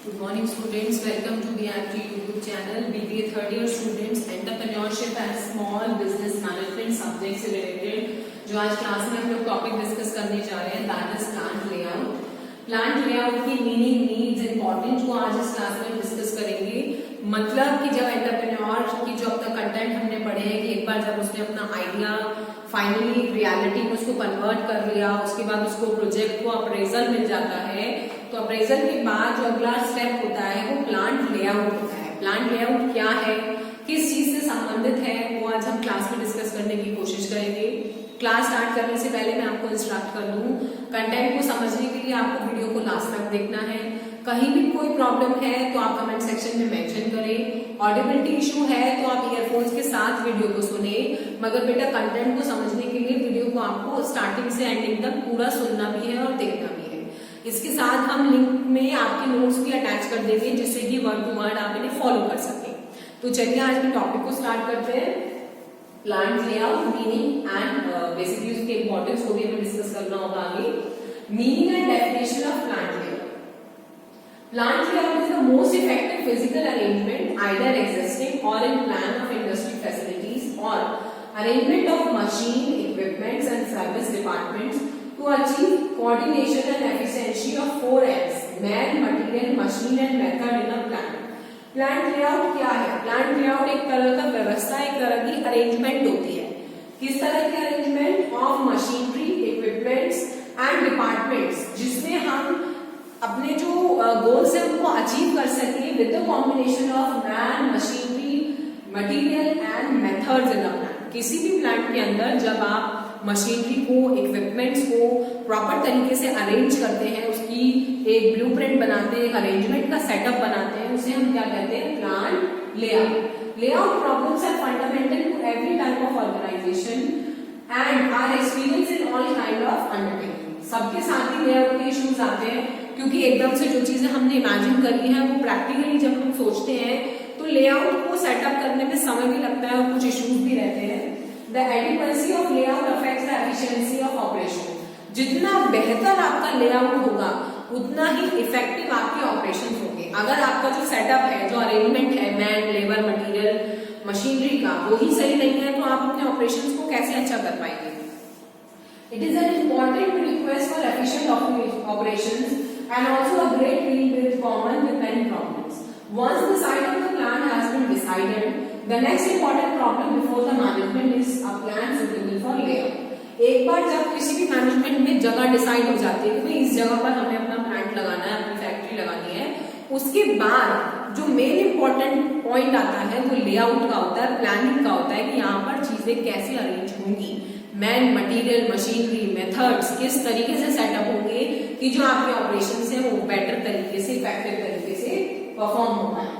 Good morning students, welcome to the APT YouTube channel. BBA third year students, entrepreneurship and small business management subject से related जो आज class में हम लोग topic discuss करने जा रहे हैं that is plant layout. Plant layout की मीनिंग, नीड्स, इंपॉर्टेंट को आज इस क्लास में डिस्कस करेंगे. मतलब कि जब एंटरप्रेन्योर की जो अब तक कंटेंट हमने पढ़े हैं कि एक बार जब उसने अपना आइडिया फाइनली रियलिटी में उसको कन्वर्ट कर लिया, उसके बाद उसको प्रोजेक्ट को अप्रेजल मिल जाता है, तो अप्रेजल के बाद जो अगला स्टेप होता है वो प्लांट लेआउट होता है. प्लांट लेआउट क्या है, किस चीज से संबंधित है, वो आज हम क्लास में डिस्कस करने की कोशिश करेंगे. क्लास स्टार्ट करने से पहले मैं आपको इंस्ट्रक्ट कर दूं, कंटेंट को समझने के लिए आपको वीडियो को लास्ट तक देखना है. कहीं भी कोई प्रॉब्लम है तो आप कमेंट सेक्शन में मेंशन करें. ऑडिबिलिटी इशू है तो आप ईयरफोन्स के साथ वीडियो को सुने, मगर बेटा कंटेंट को समझने के लिए वीडियो को आपको स्टार्टिंग से एंडिंग तक पूरा सुनना भी है और देखना भी है. इसके साथ हम लिंक में आपके नोट्स भी अटैच कर देंगे जिससे कि वर्ड टू वर्ड आप इन्हें फॉलो कर सकें. तो चलिए आज के टॉपिक को स्टार्ट करते हैं. Plant layout, meaning and basically उसके इंपॉर्टेंस को भी हमें डिस्कस करना होगा आगे. Meaning and definition of plant layout. Plant layout is the most effective physical arrangement either existing or in plan of industry facilities or arrangement of machine, equipments and service departments to achieve coordination and efficiency of 4 M's: man, material, machine and method in a plant. Plant layout क्या है? Plant layout एक तरह का व्यवस्था, एक तरह की arrangement होती है. किस तरह की arrangement? Of machinery, equipments and departments, जिसमें हम अपने जो गोल्स है उनको अचीव कर सके with the combination of man, machinery, material and methods in a plant. किसी भी प्लांट के अंदर जब आप मशीनरी को, इक्विपमेंट्स को प्रॉपर तरीके से अरेंज करते हैं, उसकी एक ब्लूप्रिंट बनाते हैं, एक अरेंजमेंट का सेटअप बनाते हैं, उसे हम क्या कहते हैं? Plant layout. Layout problems are fundamental to every type of organisation and are experience in all kind of undertaking. सबके साथ ही लेआउट के इश्यूज आते हैं क्योंकि एकदम से जो चीजें हमने इमेजिन करी है वो प्रैक्टिकली जब हम सोचते हैं तो लेआउट को सेटअप करने में समय भी लगता है और कुछ इश्यूज भी रहते हैं. The adequacy of layout affects the efficiency of operation. जितना बेहतर आपका लेआउट होगा उतना ही इफेक्टिव आपके ऑपरेशन होंगे. अगर आपका जो सेटअप है, जो अरेंजमेंट है, मैन, लेबर, मटीरियल, मशीनरी का, वो ही सही नहीं है तो आप अपने ऑपरेशन को कैसे अच्छा कर पाएंगे. It is an important request for efficient operations and also a great deal with common with many problems. Once the site of the plant has been decided, the next important problem before the management is a plan suitable for layout. एक बार जब किसी भी management में जगह decide हो जाती है कि भाई इस जगह पर हमें अपना प्लांट लगाना है, अपनी फैक्ट्री लगानी है, उसके बाद जो मेन इंपॉर्टेंट पॉइंट आता है वो लेआउट का होता है, प्लानिंग का होता है कि यहाँ पर चीजें कैसे अरेंज होंगी. मैन, मटेरियल, मशीनरी, मेथड्स किस तरीके से सेटअप होंगे कि जो आपके ऑपरेशन है वो बेटर तरीके से, इफेक्टिव तरीके से परफॉर्म हो पाए.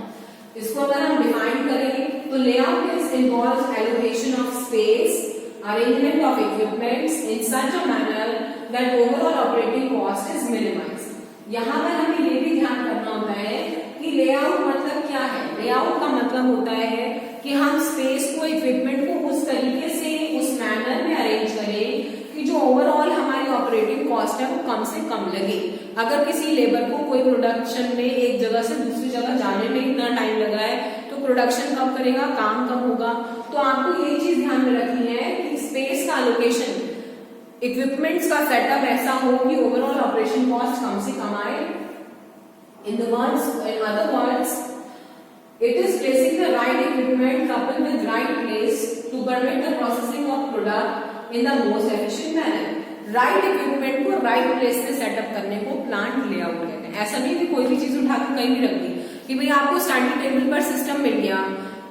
इसको अगर हम डिफाइन करें तो layout is involves allocation of space, arrangement of equipments in such a manner that overall operating cost is minimised. यहाँ पर हमें ये भी ध्यान करना होता है कि लेआउट मतलब क्या है. लेआउट का मतलब होता है कि हम स्पेस को, इक्विपमेंट को उस तरीके से, उस मैनर में अरेंज करें कि जो ओवरऑल हमारी ऑपरेटिंग कॉस्ट है वो कम से कम लगे. अगर किसी लेबर को कोई प्रोडक्शन में एक जगह से दूसरी जगह जाने में इतना टाइम लग रहा है तो प्रोडक्शन कम करेगा, काम कम होगा. तो आपको ये चीज ध्यान में रखनी है कि स्पेस का लोकेशन, इक्विपमेंट्स का सेटअप ऐसा हो कि ओवरऑल ऑपरेशन कॉस्ट कम से कम आए. In other words, it is placing the right equipment coupled with right place to permit the processing of product in the most efficient manner. Right equipment को right place में setup करने को plant layout कहते हैं. ऐसा नहीं कि कोई भी चीज उठाकर कहीं भी रख दी कि भाई आपको स्टडी टेबल पर सिस्टम मिल गया.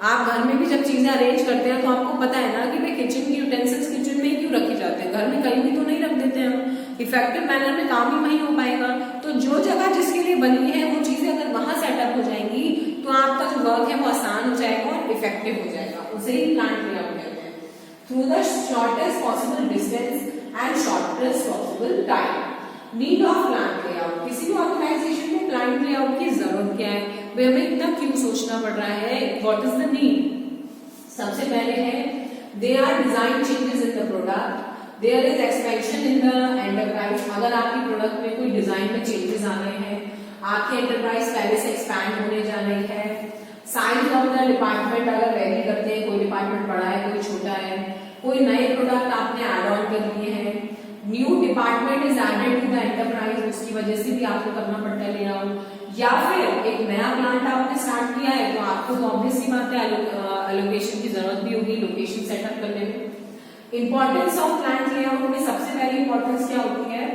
आप घर में भी जब चीजें अरेंज करते हैं तो आपको पता है ना कि भाई किचन की यूटेंसिल्स किचन में ही क्यों रखे जाते हैं, घर में कहीं भी तो नहीं रख देते हम. इफेक्टिव मैनर में काम ही वही हो पाएगा. तो जो जगह जिसके लिए बनी है वो चीजें अगर वहां सेटअप हो जाएंगी तो आपका जो वर्क है वो आसान हो जाएगा और इफेक्टिव हो जाएगा. उसे ही प्लांट लेआउट कहते हैं. Through the shortest possible distance and shortest possible time. Need of plant layout. किसी भी ऑर्गेनाइजेशन में प्लांट लेआउट की जरूरत क्या है, वे हमें इतना क्यों सोचना पड़ रहा है, व्हाट इज द नीड. सबसे पहले है they are design changes in the product, there is expansion in the enterprise. अगर आपकी प्रोडक्ट में कोई डिजाइन में चेंजेस आ रहे हैं, आपकी एंटरप्राइज पहले से एक्सपैंड होने जा रही है। साइज ऑफ द डिपार्टमेंट अगर वेरी करते हैं, कोई डिपार्टमेंट बड़ा है कोई छोटा है, कोई नए प्रोडक्ट आपने ऐड ऑन कर दिए हैं, new department is added to the enterprise, उसकी वजह से भी आपको करना पड़ता है लेआउट, या फिर एक नया प्लांट आपने स्टार्ट किया है तो आपको तो ऑब्वियस सी बात है एलोकेशन की जरूरत भी होगी लोकेशन सेटअप करने में। इंपॉर्टेंस ऑफ प्लांट लेआउट में सबसे पहली इंपॉर्टेंस क्या होती है?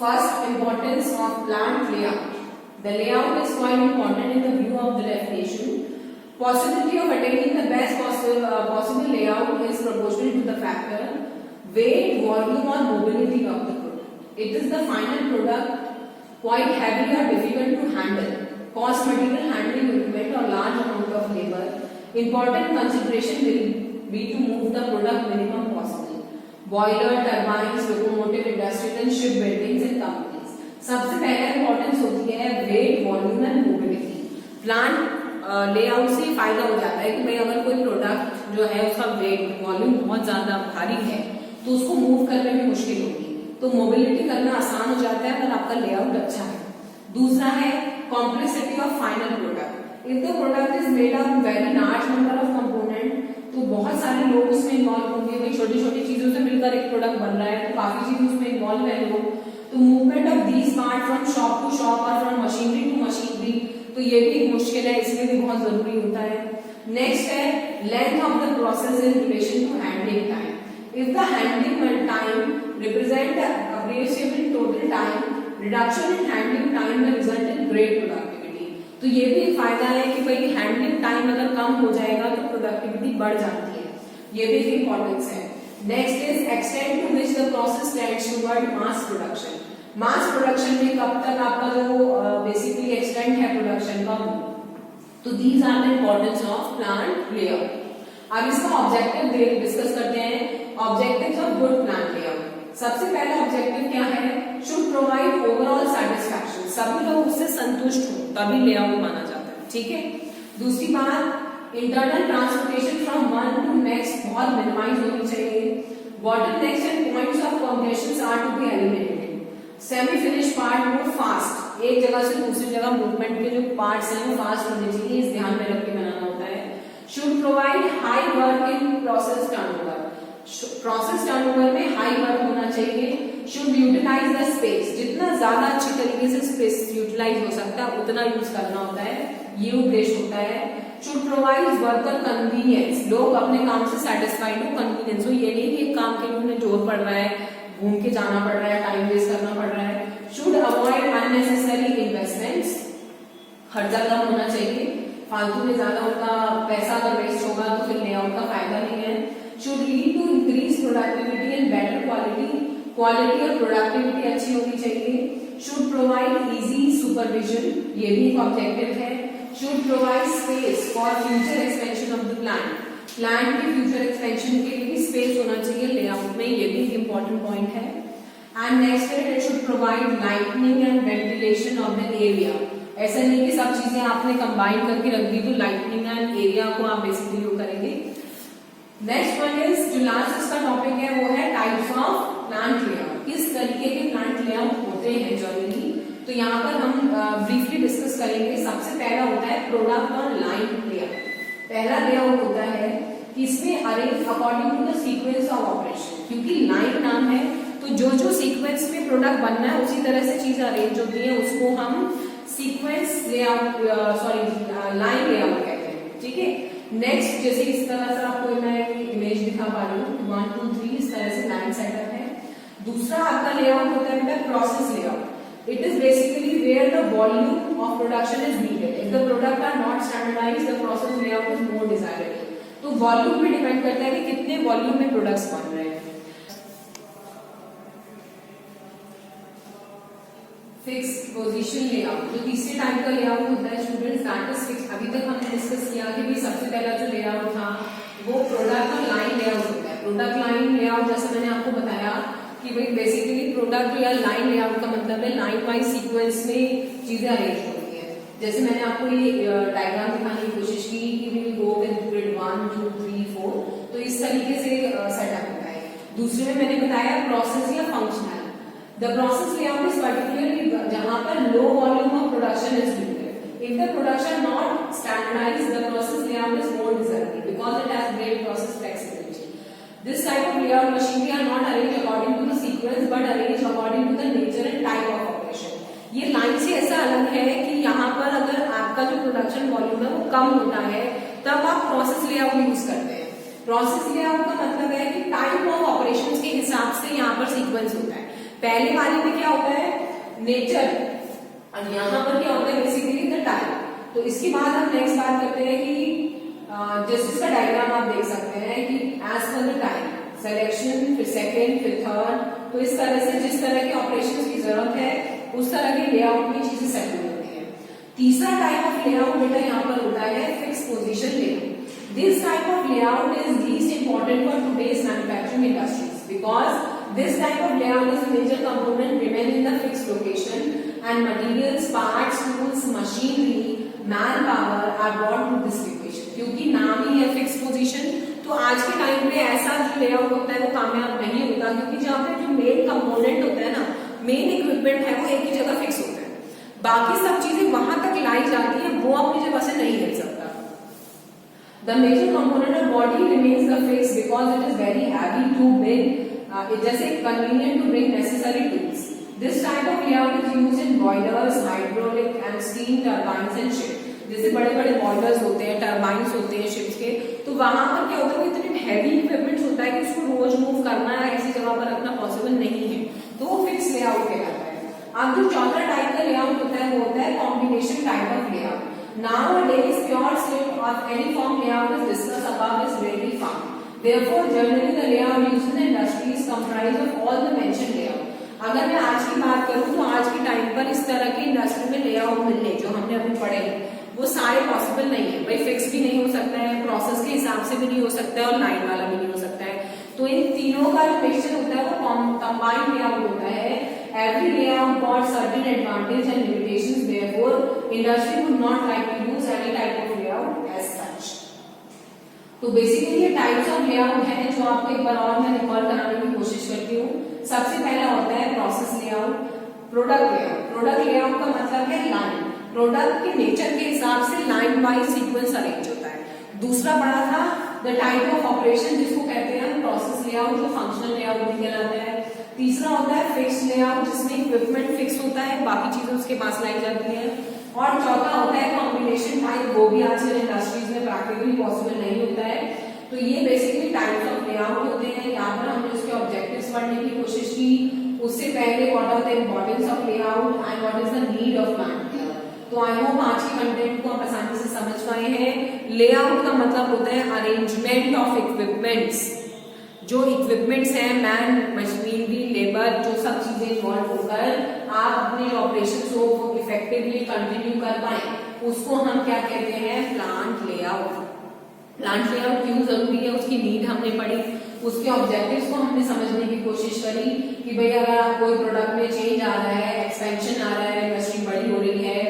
First importance of plant layout, the layout is quite important in the view of the definition. Possibility of attaining the best possible layout is proportional to the factor weight, volume or mobility of the product. It is the final product quite heavy or difficult to handle, cost material handling equipment or large amount of labor. Important consideration will be to move the product minimum possible. Boiler, turbines, locomotive, industrial and ship buildings and companies. सबसे पहले importance होती है weight, volume and mobility. Plant layout से फायदा हो जाता है कि भाई अगर कोई प्रोडक्ट जो है उसका वेट, वॉल्यूम बहुत ज्यादा भारी है तो उसको मूव करने में मुश्किल होगी, तो मोबिलिटी करना आसान हो जाता है अगर आपका लेआउट अच्छा है। दूसरा है complexity of final product. If the product is made of very large number of component, तो बहुत सारे लोग उसमें इन्वॉल्व होंगे, भाई छोटी छोटी चीजों से मिलकर एक प्रोडक्ट बन रहा है तो काफी चीज उसमें इन्वॉल्व है लोग, तो movement of these part from shop to shop और फ्रॉम मशीनरी टू मशीनरी, तो ये भी एक मुश्किल है, इसलिए भी बहुत जरूरी होता है। नेक्स्ट है length of the process in relation to handling time. If the handling time represent abbreviation in total time, reduction in handling time में रिजल्ट इन ग्रेट प्रोडक्टिविटी। तो ये भी एक फायदा है कि भाई हैंडलिंग टाइम अगर कम हो जाएगा तो प्रोडक्टिविटी बढ़ जाती है, ये भी एक इंपॉर्टेंस है। Next is extend to which the process tends toward mass production. Mass production में कब तक आपका जो बेसिकली एक्सटेंड है प्रोडक्शन का, तो these are the importance of plant layout. अब इसका ऑब्जेक्टिव डिस्कस करते हैं, objectives of good plant layout. सबसे पहला ऑब्जेक्टिव क्या है? शुड प्रोवाइड ओवरऑल सेटिस्फैक्शन, सभी लोग उससे संतुष्ट हो तभी लेआउट माना जाता है, ठीक है। दूसरी बात, internal transportation from one to next बहुत मिनिमाइज होनी चाहिए। Bottlenecks and points of congestion are to be eliminated. Semi finish part move fast, एक जगह से दूसरी जगह मूवमेंट के जो पार्ट्स हैं वो फास्ट होने चाहिए, इस ध्यान में रख के बनाना होता है। Should provide high work in process turnover, process turnover में हाई वर्क होना चाहिए। शुड यूटिलाइज द स्पेस, जितना ज्यादा अच्छी तरीके से स्पेस यूटिलाइज हो सकता है उतना यूज करना होता है, ये उद्देश्य होता है। शुड प्रोवाइड वर्कर कन्वीनियंस, लोग अपने काम से सेटिस्फाइड हो, कन्वीनियंस हो, ये नहीं कि एक काम के लिए उन्हें जोर पड़ रहा है, घूम के जाना पड़ रहा है, टाइम वेस्ट करना पड़ रहा है। शुड अवॉइड अननेसेसरी इन्वेस्टमेंट्स, खर्चा कम होना चाहिए, फालतू में ज्यादा उनका पैसा अगर वेस्ट होगा तो फिर लेआउट का फायदा नहीं है। Should lead to increase productivity and better quality, quality और प्रोडक्टिविटी अच्छी होनी चाहिए। शुड प्रोवाइड इजी सुपरविजन, ये भी एक ऑब्जेक्टिव है। Should provide space for future expansion of the plant, plant के फ्यूचर एक्सपेंशन के लिए भी स्पेस होना चाहिए लेआउट में, ये भी एक इंपॉर्टेंट पॉइंट है। एंड नेक्स्ट है it should provide lightning and ventilation of the area. ऐसा नहीं कि सब चीजें आपने कंबाइन करके रख दी तो लाइटनिंग एंड एरिया को आप बेसिकली वो करेंगे। नेक्स्ट वन इज जो लास्ट इसका टॉपिक है वो है टाइप्स ऑफ प्लांट लेआउट, किस तरीके के प्लांट लेआउट होते हैं जनरली, तो यहाँ पर हम ब्रीफली डिस्कस करेंगे। सबसे पहला होता है प्रोडक्ट और लाइन लेआउट। पहला लेआउट होता है कि इसमें arrange according to the sequence of operation, क्योंकि लाइन नाम है तो जो जो सीक्वेंस में प्रोडक्ट बनना है उसी तरह से चीज अरेंज होती है, उसको हम सीक्वेंस लेआउट लाइन लेआउट कहते हैं, ठीक है। नेक्स्ट जैसे इस तरह से आपको मैं इमेज दिखा पा रही हूँ 1 2 3 इस तरह से लाइन सेटअप है। दूसरा आपका लेआउट होता है बेटा process layout. It is basically where the volume of production is needed. If the product are not standardized the process layout is more desirable. तो वॉल्यूम पे डिपेंड करता है कि कितने वॉल्यूम में प्रोडक्ट्स बन रहे हैं। फिक्स पोजीशन लेआउट, जो तीसरे टाइप का लेआउट होता है स्टूडेंट्स दैट इज फिक्स। अभी तक हमने डिस्कस किया कि भी सबसे पहला जो लेआउट था वो प्रोडक्ट और लाइन लेआउट होता है। प्रोडक्ट लाइन लेआउट जैसे मैंने आपको बताया कि भाई बेसिकली प्रोडक्ट या लाइन लेआउट का मतलब है लाइन वाइज सीक्वेंस में चीजें अरेंज होती है। जैसे मैंने आपको ये डायग्राम दिखाने की कोशिश की कि वी गो विद ग्रिड 1 2 3 4, तो इस तरीके से सेटअप होता है। दूसरे में मैंने बताया प्रोसेस या functional. The process layout is particularly जहां पर लो This type of layout machinery are not arranged according to the sequence but arranged according to the nature and type of operation. ये लाइन से ऐसा अलग है कि यहाँ पर अगर आपका जो प्रोडक्शन वॉल्यूम है वो कम होता है तब आप प्रोसेस लेआउट यूज करते हैं। प्रोसेस लेआउट का मतलब है कि टाइप ऑफ ऑपरेशंस के हिसाब से यहाँ पर सीक्वेंस होता है। पहले वाले में क्या होता है नेचर और यहाँ पर क्या होता है बेसिकली द टाइप। तो इसके बाद हम नेक्स्ट बात करते हैं कि जैसे इसका डायग्राम आप देख सकते हैं कि as per the time selection, फिर सेकेंड, फिर थर्ड। तो इस तरह से जिस तरह के ऑपरेशंस की जरूरत है उस तरह के लेआउट में चीजें सेटल होती है। तीसरा टाइप ऑफ लेआउट बेटा यहाँ पर होता है fix position layout. This type of layout is least important for today's manufacturing industries because this type of layout is major component remain in the fix location and materials, parts, tools, machinery, man power are brought to this location. क्योंकि नाम ही है fix position तो आज के time पे ऐसा जो layout होता है वो कामयाब नहीं होता क्योंकि जहाँ पे जो मेन कंपोनेंट होता है ना, मेन इक्विपमेंट है वो एक ही जगह फिक्स होता है। बाकी सब चीजें वहां तक लाई जाती है, वो अपनी जगह से नहीं हिल सकता। The major component of body remains the fix because it is very heavy to bring, जैसे convenient to bring necessary tools. This type of layout is used in boilers, hydraulic and steam turbines and ship. जैसे बड़े बड़े boilers होते हैं, टरबाइन्स होते हैं ships के, तो वहां पर क्या होता है इतने हैवी इक्विपमेंट होता है कि उसको रोज मूव करना है ऐसी जगह पर रखना पॉसिबल नहीं है, तो वो फिक्स लेआउट कहलाता है। अब जो चौथा टाइप का लेआउट होता है वो होता है combination type of layout. Nowadays pure slip of any form layout is discussed above is rarely found. Therefore generally the layout used in the industry is comprised of all the mentioned layout. अगर मैं आज की बात करूं तो आज के time पर इस तरह के इंडस्ट्री में लेआउट मिलने जो हमने अभी पढ़े वो सारे पॉसिबल नहीं है। भाई फिक्स भी नहीं हो सकता है, प्रोसेस के हिसाब से भी नहीं हो सकता है और लाइन वाला भी नहीं हो सकता है। तो इन तीनों का जो मिक्सचर होता है वो कंबाइंड लेआउट होता है। Every layout got certain advantage and limitations. Therefore, industry would not like to use any type of layout as such. तो बेसिकली ये टाइप्स ऑफ लेआउट है जो आपको एक बार और मैं रिकॉल कराने की कोशिश करती हूँ। सबसे पहला होता है process layout, product layout. Product layout का मतलब है लाइन, प्रोडक्ट के नेचर के हिसाब से लाइन बाय सीक्वेंस अरेंज होता है। दूसरा पढ़ा था द टाइप ऑफ ऑपरेशन जिसको कहते हैं प्रोसेस लेआउट, जो फंक्शनल लेआउट भी कहलाता है। तीसरा होता है फिक्स लेआउट जिसमें इक्विपमेंट फिक्स होता है, बाकी चीजें उसके पास लाई जाती है। और चौथा होता है कॉम्बिनेशन टाइप, वो भी आजकल इंडस्ट्रीज में प्रैक्टिकली पॉसिबल नहीं होता है। तो ये बेसिकली टाइप्स ऑफ लेआउट होते हैं। यहाँ पर हमने उसके ऑब्जेक्टिव्स पढ़ने की कोशिश की। उससे पहले what are the importance of layout and what is the need of plant layout. तो आई होप आज के कंटेंट को आप आसानी से समझ पाए हैं। लेआउट का मतलब होता है अरेंजमेंट ऑफ इक्विपमेंट्स। जो इक्विपमेंट्स हैं, मैन, मशीनरी, लेबर, जो सब चीजें इन्वॉल्व होकर आप अपने ऑपरेशन को इफेक्टिवली कंटिन्यू कर पाए, उसको हम क्या कहते हैं, प्लांट लेआउट। प्लांट लेआउट क्यों जरूरी है, उसकी नीड हमने पढ़ी, उसके ऑब्जेक्टिव्स को हमने समझने की कोशिश करी कि भाई अगर आप कोई प्रोडक्ट में चेंज आ रहा है, एक्सपेंशन आ रहा है, इंडस्ट्री बड़ी हो रही है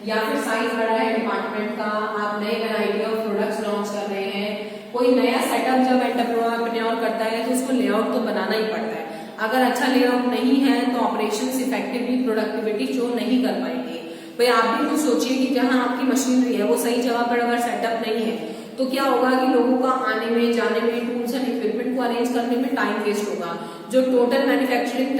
या फिर साइज बढ़ा है डिपार्टमेंट का, आप नए वैरायटी ऑफ प्रोडक्ट्स लॉन्च कर रहे हैं, कोई नया सेटअप जब एंटरप्रेन्योर करता है तो उसको लेआउट तो बनाना ही पड़ता है। अगर अच्छा लेआउट नहीं है तो ऑपरेशंस इफेक्टिवली प्रोडक्टिविटी शो नहीं कर पाएंगे। भाई आप भी कुछ सोचिए कि जहां आपकी मशीनरी है वो सही जगह पर अगर सेटअप नहीं है तो क्या होगा कि लोगों का आने में, जाने में, टूल्स एंड इक्विपमेंट को अरेंज करने में टाइम वेस्ट होगा, जो टोटल मैन्युफैक्चरिंग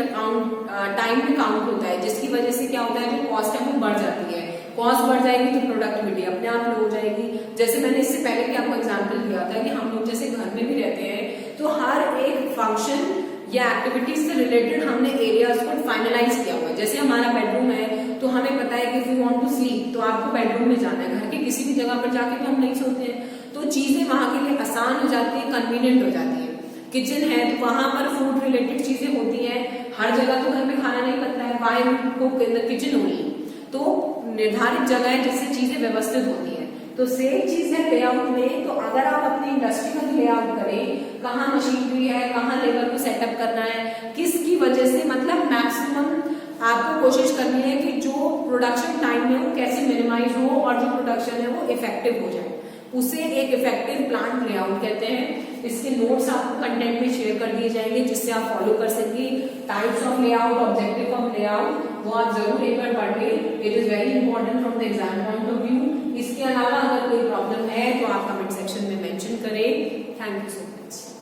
टाइम में काउंट होता है, जिसकी वजह से क्या होता है जो कॉस्ट है वो बढ़ जाती है। कॉस्ट बढ़ जाएगी तो प्रोडक्टिविटी अपने आप लो हो जाएगी। जैसे मैंने इससे पहले कि आपको एग्जांपल दिया था कि हम लोग जैसे घर में भी रहते हैं तो हर एक फंक्शन या एक्टिविटीज से रिलेटेड हमने एरियाज को फाइनलाइज किया हुआ है। जैसे हमारा बेडरूम है तो हमें पता है कि if you want to sleep तो आपको बेडरूम में जाना है, घर के किसी भी जगह पर जाके तो हम नहीं सोते हैं। तो चीजें वहां के लिए आसान हो जाती है, कन्वीनियंट हो जाती है। किचन है तो वहां पर फूड रिलेटेड चीजें होती है, हर जगह तो घर में खाना नहीं बनता है, why cook in the kitchen only, तो निर्धारित जगह है जिससे चीजें व्यवस्थित होती है। तो सेम चीज है लेआउट में। तो अगर आप अपनी इंडस्ट्री का लेआउट करें, कहाँ मशीनरी है, कहाँ लेबर को सेटअप करना है, किसकी वजह से, मतलब मैक्सिमम आपको कोशिश करनी है कि जो प्रोडक्शन टाइम है वो कैसे मिनिमाइज हो और जो प्रोडक्शन है वो इफेक्टिव हो जाए, उसे एक इफेक्टिव प्लांट लेआउट कहते हैं। इसके नोट्स आपको कंटेंट में शेयर कर दिए जाएंगे जिससे आप फॉलो कर सकेंगे। Types of layout, objective of layout, वो आप जरूर एक बार पढ़ ले, it is very important from the exam point of view. इसके अलावा अगर कोई प्रॉब्लम है तो आप कमेंट सेक्शन में मेंशन करें। Thank you so much.